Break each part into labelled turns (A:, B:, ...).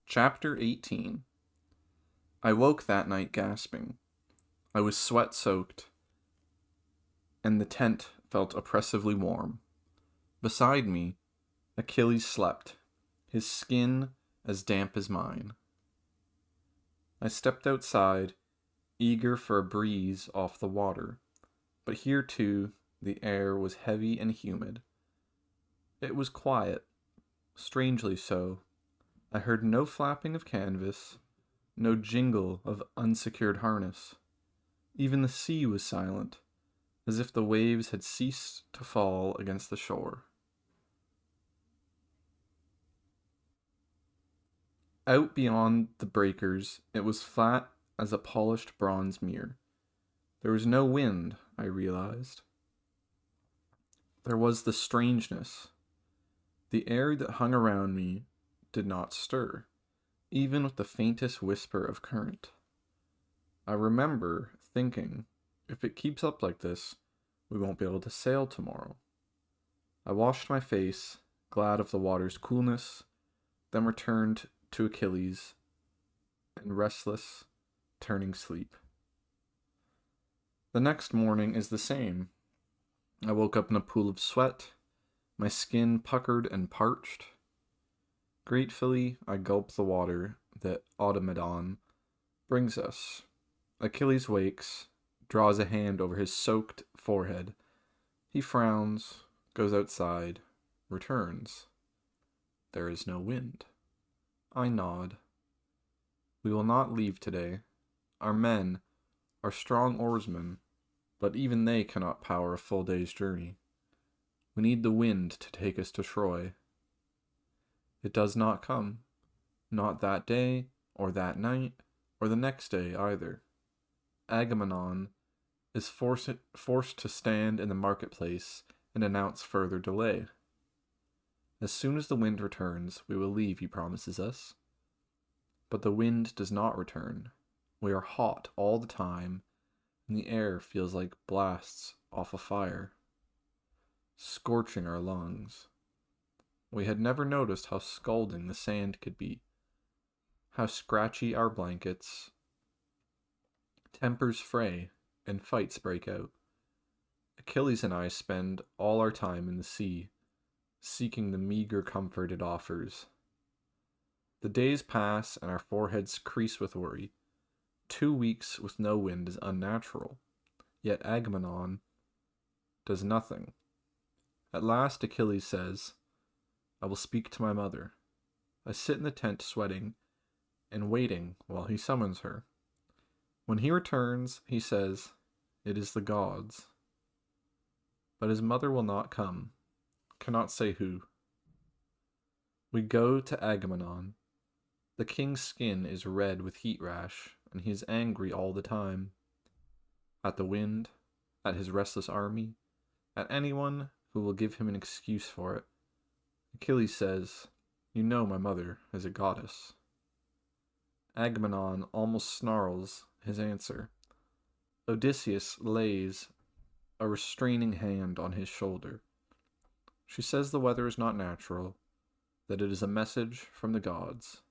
A: Chapter 18. I woke that night gasping. I was sweat-soaked, and the tent felt oppressively warm. Beside me, Achilles slept, his skin as damp as mine. I stepped outside, eager for a breeze off the water, but here too the air was heavy and humid. It was quiet, strangely so. I heard no flapping of canvas, no jingle of unsecured harness. Even the sea was silent, as if the waves had ceased to fall against the shore. Out beyond the breakers, it was flat as a polished bronze mirror. There was no wind, I realized. There was the strangeness. The air that hung around me did not stir, even with the faintest whisper of current. I remember thinking, if it keeps up like this, we won't be able to sail tomorrow. I washed my face, glad of the water's coolness, then returned to Achilles, and restless, turning sleep. The next morning is the same. I woke up in a pool of sweat, my skin puckered and parched. Gratefully, I gulp the water that Automedon brings us. Achilles wakes, draws a hand over his soaked forehead. He frowns, goes outside, returns. There is no wind. I nod. We will not leave today. Our men are strong oarsmen, but even they cannot power a full day's journey. We need the wind to take us to Troy. It does not come. Not that day, or that night, or the next day either. Agamemnon is forced to stand in the marketplace and announce further delay. As soon as the wind returns, we will leave, he promises us. But the wind does not return. We are hot all the time, and the air feels like blasts off a fire, scorching our lungs. We had never noticed how scalding the sand could be, how scratchy our blankets. Tempers fray, and fights break out. Achilles and I spend all our time in the sea, seeking the meager comfort it offers. The days pass and our foreheads crease with worry. 2 weeks with no wind is unnatural, yet Agamemnon does nothing. At last Achilles says, I will speak to my mother. I sit in the tent sweating and waiting while he summons her. When he returns, he says, it is the gods. But his mother will not come, cannot say who. We go to Agamemnon. The king's skin is red with heat rash, and he is angry all the time. At the wind, at his restless army, at anyone who will give him an excuse for it. Achilles says, you know my mother is a goddess. Agamemnon almost snarls his answer. Odysseus lays a restraining hand on his shoulder. She says the weather is not natural, that it is a message from the gods.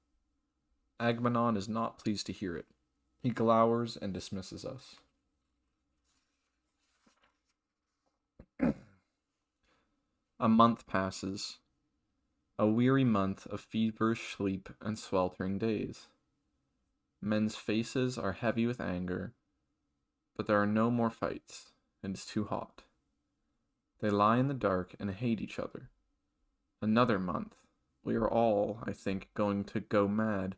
A: Agamemnon is not pleased to hear it. He glowers and dismisses us. A month passes. A weary month of feverish sleep and sweltering days. Men's faces are heavy with anger, but there are no more fights. It is too hot. They lie in the dark and hate each other. Another month. We are all, I think, going to go mad,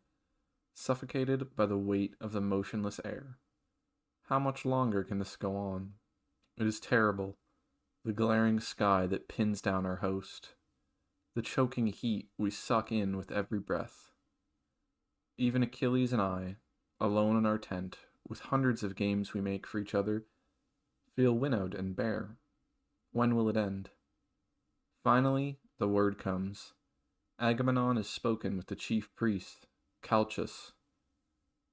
A: suffocated by the weight of the motionless air. How much longer can this go on? It is terrible. The glaring sky that pins down our host. The choking heat we suck in with every breath. Even Achilles and I, alone in our tent, with hundreds of games we make for each other, feel winnowed and bare. When will it end? Finally, the word comes. Agamemnon is spoken with the chief priest, Calchas.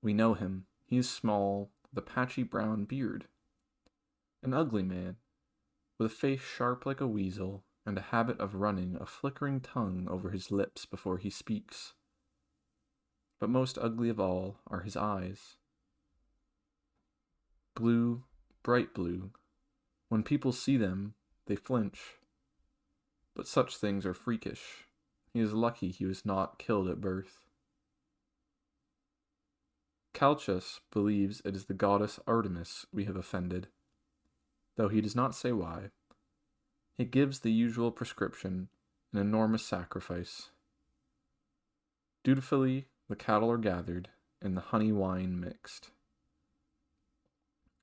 A: We know him. He is small, with a patchy brown beard. An ugly man, with a face sharp like a weasel, and a habit of running a flickering tongue over his lips before he speaks. but most ugly of all are his eyes. Blue, bright blue. When people see them, they flinch. But such things are freakish. He is lucky he was not killed at birth. Calchas believes it is the goddess Artemis we have offended, though he does not say why. He gives the usual prescription, an enormous sacrifice. Dutifully, the cattle are gathered, and the honey wine mixed.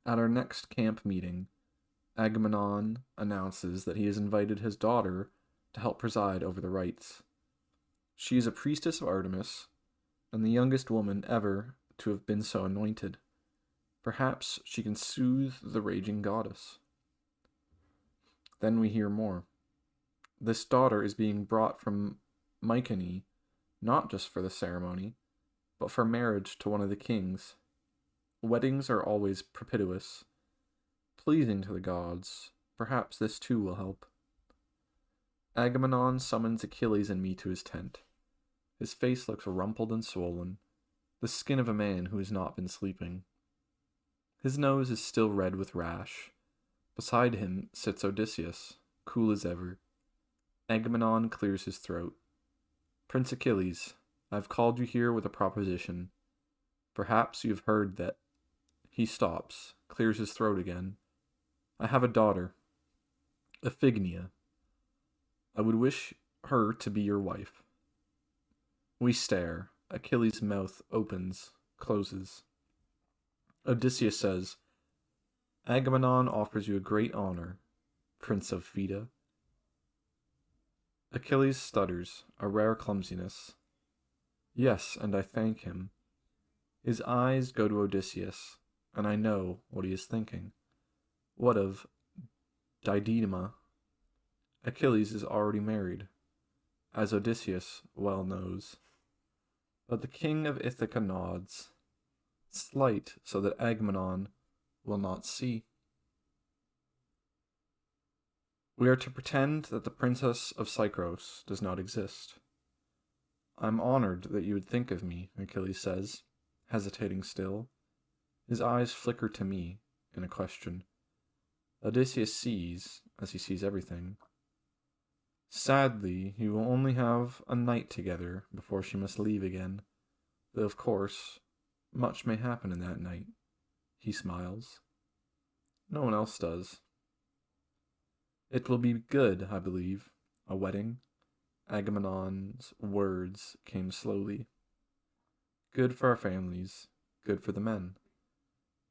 A: At our next camp meeting, Agamemnon announces that he has invited his daughter to help preside over the rites. She is a priestess of Artemis, and the youngest woman ever to have been so anointed. Perhaps she can soothe the raging goddess. Then we hear more. This daughter is being brought from Mycenae, not just for the ceremony, but for marriage to one of the kings. Weddings are always propitious, pleasing to the gods. Perhaps this too will help. Agamemnon summons Achilles and me to his tent. His face looks rumpled and swollen, the skin of a man who has not been sleeping. His nose is still red with rash. Beside him sits Odysseus, cool as ever. Agamemnon clears his throat. Prince Achilles, I have called you here with a proposition. Perhaps you have heard that. He stops, clears his throat again. I have a daughter, Iphigenia. I would wish her to be your wife. We stare. Achilles' mouth opens, closes. Odysseus says, Agamemnon offers you a great honor, Prince of Phaeda. Achilles stutters, a rare clumsiness. Yes, and I thank him. His eyes go to Odysseus, and I know what he is thinking. What of Didyma? Achilles is already married, as Odysseus well knows. But the king of Ithaca nods, slight so that Agamemnon will not see. We are to pretend that the princess of Cycros does not exist. I'm honored that you would think of me, Achilles says, hesitating still. His eyes flicker to me in a question. Odysseus sees, as he sees everything. Sadly, you will only have a night together before she must leave again, though of course, much may happen in that night. He smiles. No one else does. It will be good, I believe, a wedding. Agamemnon's words came slowly. Good for our families, good for the men.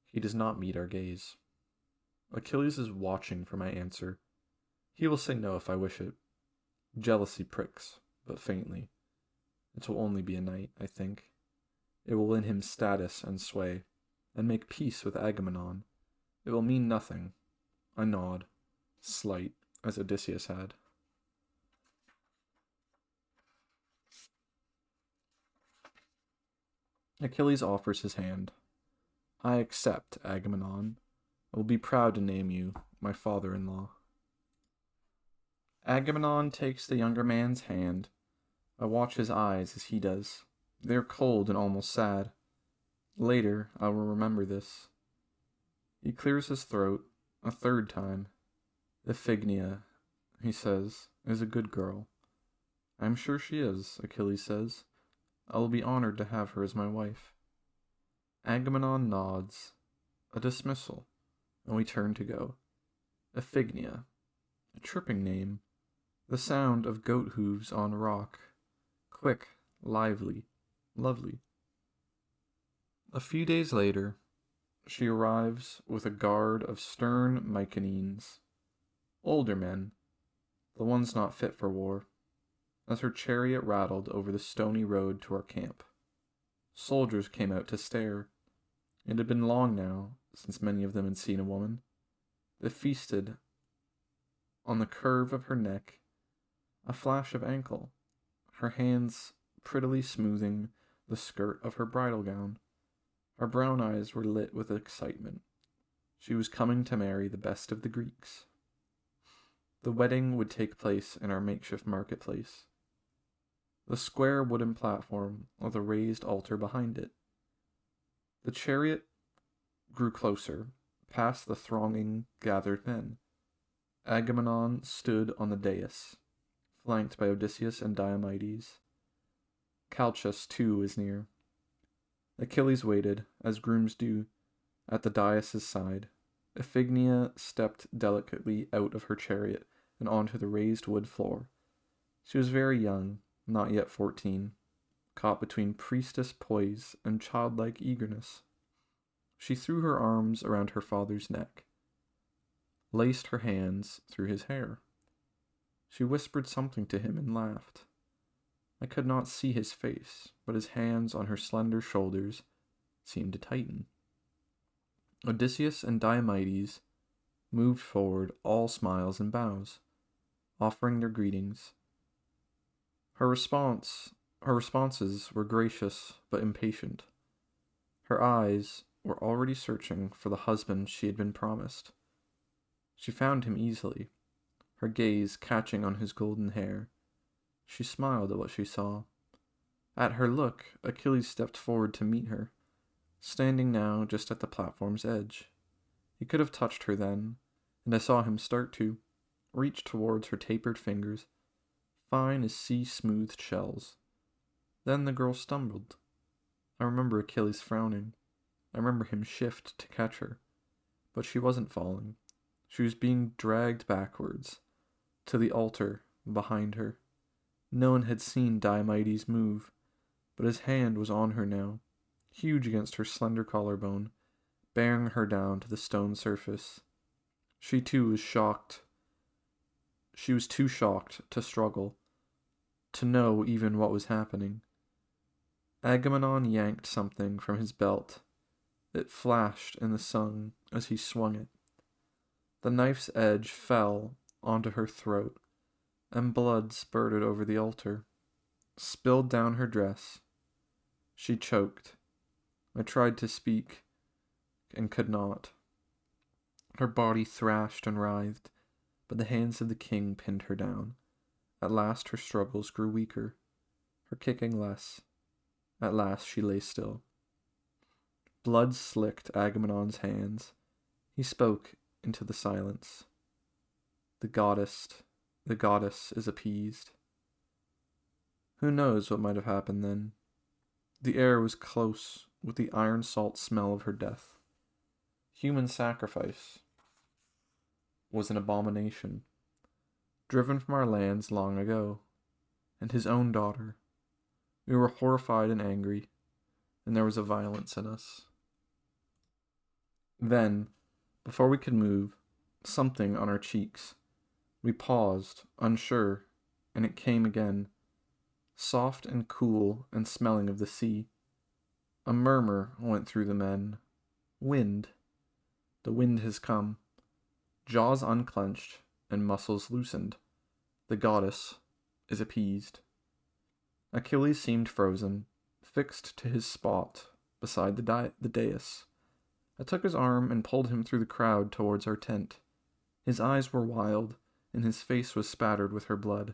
A: He does not meet our gaze. Achilles is watching for my answer. He will say no if I wish it. Jealousy pricks, but faintly. It will only be a night, I think. It will win him status and sway, and make peace with Agamemnon. It will mean nothing. I nod, slight, as Odysseus had. Achilles offers his hand. I accept, Agamemnon. I will be proud to name you my father-in-law. Agamemnon takes the younger man's hand. I watch his eyes as he does. They are cold and almost sad. Later, I will remember this. He clears his throat a third time. Iphigenia, he says, is a good girl. I am sure she is, Achilles says. I will be honored to have her as my wife. Agamemnon nods. A dismissal, and we turn to go. Iphigenia, a tripping name. The sound of goat hooves on rock. Quick, lively, lovely. A few days later, she arrives with a guard of stern Mycenaeans, older men, the ones not fit for war, as her chariot rattled over the stony road to our camp. Soldiers came out to stare. It had been long now since many of them had seen a woman. They feasted on the curve of her neck, a flash of ankle, her hands prettily smoothing the skirt of her bridal gown. Her brown eyes were lit with excitement. She was coming to marry the best of the Greeks. The wedding would take place in our makeshift marketplace. the square wooden platform with a raised altar behind it. The chariot grew closer, past the thronging gathered men. Agamemnon stood on the dais, flanked by Odysseus and Diomedes. Calchas, too, was near. Achilles waited, as grooms do, at the dais' side. Iphigenia stepped delicately out of her chariot and onto the raised wood floor. She was very young, not yet 14, caught between priestess poise and childlike eagerness. She threw her arms around her father's neck, laced her hands through his hair. She whispered something to him and laughed. I could not see his face, but his hands on her slender shoulders seemed to tighten. Odysseus and Diomedes moved forward, all smiles and bows, offering their greetings. Her responses were gracious but impatient. Her eyes were already searching for the husband she had been promised. She found him easily, her gaze catching on his golden hair. She smiled at what she saw. At her look, Achilles stepped forward to meet her, standing now just at the platform's edge. He could have touched her then, and I saw him start to reach towards her tapered fingers, fine as sea-smoothed shells. Then the girl stumbled. I remember Achilles frowning. I remember him shift to catch her. But she wasn't falling. She was being dragged backwards, to the altar behind her. No one had seen Diomedes move, but his hand was on her now, huge against her slender collarbone, bearing her down to the stone surface. She too was shocked. She was too shocked to struggle, to know even what was happening. Agamemnon yanked something from his belt. It flashed in the sun as he swung it. The knife's edge fell onto her throat, and blood spurted over the altar, spilled down her dress. She choked. I tried to speak, and could not. Her body thrashed and writhed, but the hands of the king pinned her down. At last her struggles grew weaker, her kicking less. At last she lay still. Blood slicked Agamemnon's hands. He spoke into the silence. The goddess is appeased. Who knows what might have happened then? The air was close with the iron salt smell of her death. Human sacrifice was an abomination, driven from our lands long ago, and his own daughter. We were horrified and angry, and there was a violence in us. Then, before we could move, something on our cheeks. We paused, unsure, and it came again, soft and cool and smelling of the sea. A murmur went through the men. Wind. The wind has come. Jaws unclenched and muscles loosened. The goddess is appeased. Achilles seemed frozen, fixed to his spot beside the dais. I took his arm and pulled him through the crowd towards our tent. His eyes were wild, and his face was spattered with her blood.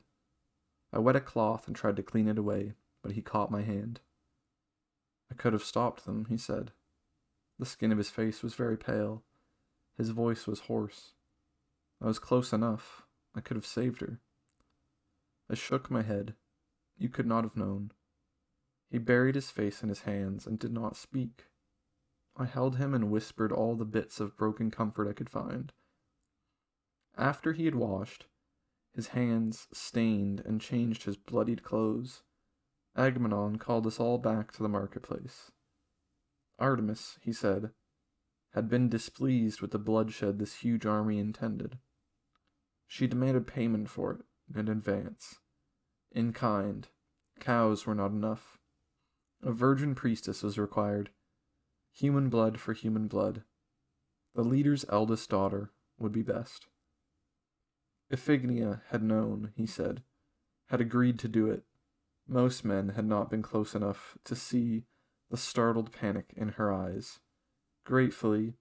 A: I wet a cloth and tried to clean it away, but he caught my hand. I could have stopped them, he said. The skin of his face was very pale. His voice was hoarse. I was close enough. I could have saved her. I shook my head. You could not have known. He buried his face in his hands and did not speak. I held him and whispered all the bits of broken comfort I could find. After he had washed, his hands stained and changed his bloodied clothes, Agamemnon called us all back to the marketplace. Artemis, he said, had been displeased with the bloodshed this huge army intended. She demanded payment for it in advance. In kind, cows were not enough. A virgin priestess was required. Human blood for human blood. The leader's eldest daughter would be best. Iphigenia had known, he said, had agreed to do it. Most men had not been close enough to see the startled panic in her eyes. Gratefully,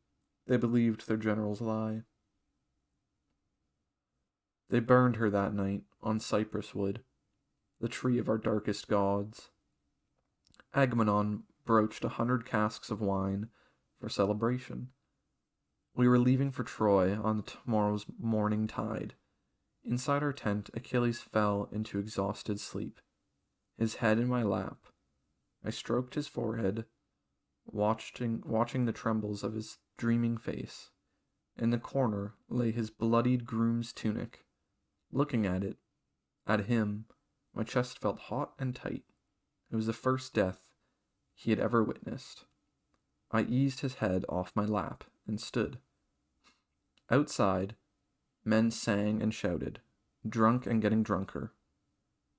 A: they believed their general's lie. They burned her that night on cypress wood. the tree of our darkest gods. Agamemnon broached 100 casks of wine for celebration. We were leaving for Troy on the tomorrow's morning tide. Inside our tent, Achilles fell into exhausted sleep, his head in my lap. I stroked his forehead, watching the trembles of his dreaming face. In the corner lay his bloodied groom's tunic. Looking at him, my chest felt hot and tight. It was the first death he had ever witnessed. I eased his head off my lap and stood. Outside, men sang and shouted, drunk and getting drunker.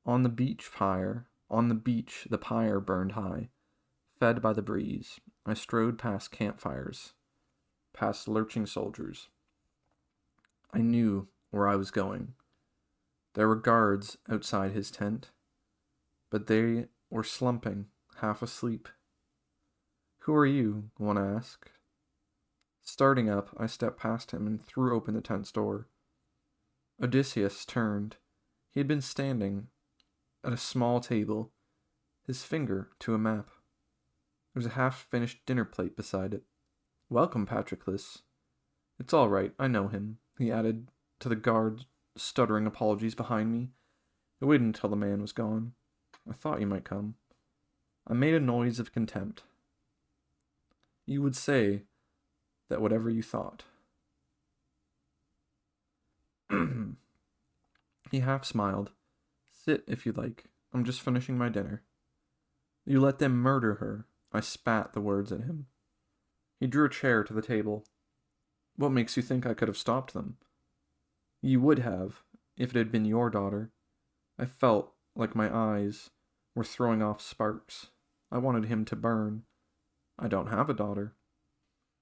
A: On the beach, the pyre burned high, fed by the breeze. I strode past campfires, past lurching soldiers. I knew where I was going. There were guards outside his tent, but they were slumping, half asleep. "Who are you?" one asked. Starting up, I stepped past him and threw open the tent's door. Odysseus turned. He had been standing at a small table, his finger to a map. There was a half-finished dinner plate beside it. "Welcome, Patroclus." "It's all right, I know him," he added to the guard, stuttering apologies behind me. I waited until the man was gone. "I thought you might come." I made a noise of contempt. "You would say that whatever you thought." He half smiled. "Sit if you like. I'm just finishing my dinner." "You let them murder her." I spat the words at him. He drew a chair to the table. "What makes you think I could have stopped them?" "You would have, if it had been your daughter." I felt like my eyes were throwing off sparks. I wanted him to burn. "I don't have a daughter."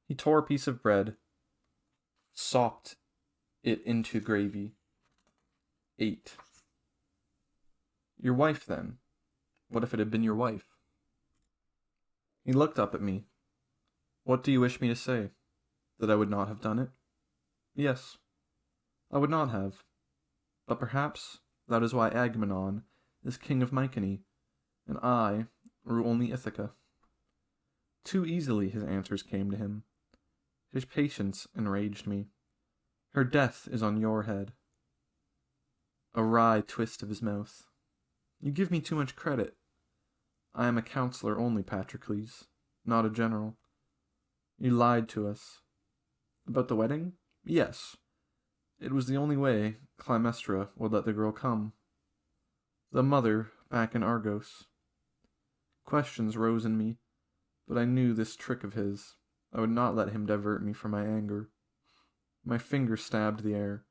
A: He tore a piece of bread, sopped it into gravy, ate. "Your wife, then? What if it had been your wife?" He looked up at me. "What do you wish me to say? That I would not have done it?" "Yes, I would not have. But perhaps that is why Agamemnon is king of Mycenae, and I rule only Ithaca." Too easily his answers came to him. His patience enraged me. "Her death is on your head." A wry twist of his mouth. "You give me too much credit. I am a counselor only, Patroclus, not a general. You lied to us." "About the wedding? Yes. It was the only way Clytemnestra would let the girl come. The mother back in Argos." Questions rose in me, but I knew this trick of his. I would not let him divert me from my anger. My finger stabbed the air.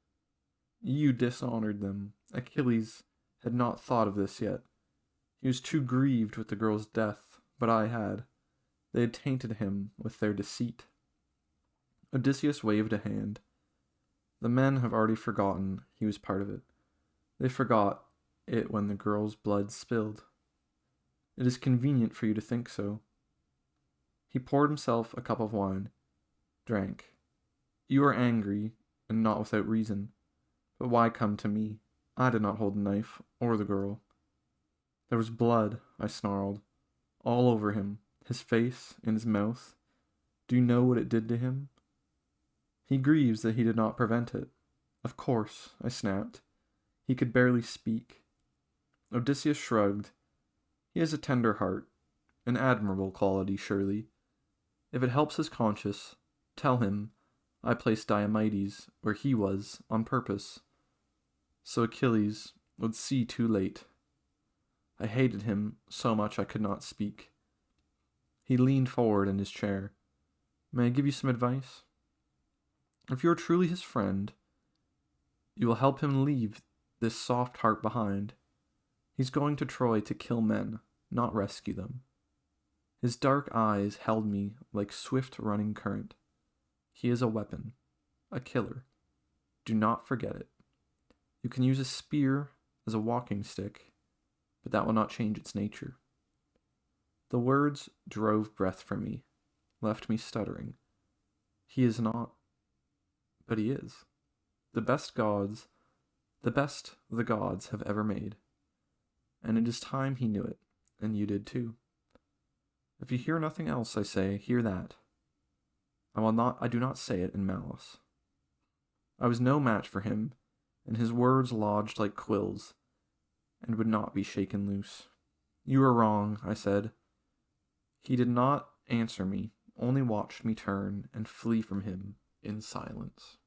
A: "You dishonored them." Achilles had not thought of this yet. He was too grieved with the girl's death, but I had. They had tainted him with their deceit. Odysseus waved a hand. "The men have already forgotten he was part of it. They forgot it when the girl's blood spilled. It is convenient for you to think so." He poured himself a cup of wine, drank. "You are angry, and not without reason. But why come to me? I did not hold the knife, or the girl." "There was blood," I snarled, "all over him, his face, and his mouth. Do you know what it did to him?" "He grieves that he did not prevent it." "Of course," I snapped. He could barely speak. Odysseus shrugged. "He has a tender heart. An admirable quality, surely. If it helps his conscience, tell him I placed Diomedes where he was on purpose, so Achilles would see too late." I hated him so much I could not speak. He leaned forward in his chair. "May I give you some advice? If you are truly his friend, you will help him leave this soft heart behind. He's going to Troy to kill men, not rescue them." His dark eyes held me like swift running current. He is a weapon, a killer. Do not forget it. You can use a spear as a walking stick, but that will not change its nature. The words drove breath from me, left me stuttering. He is not, but he is. The best the gods have ever made. and it is time he knew it, and you did too. If you hear nothing else I say, hear that. I do not say it in malice. I was no match for him, and his words lodged like quills, and would not be shaken loose. You are wrong, I said. He did not answer me, only watched me turn and flee from him in silence.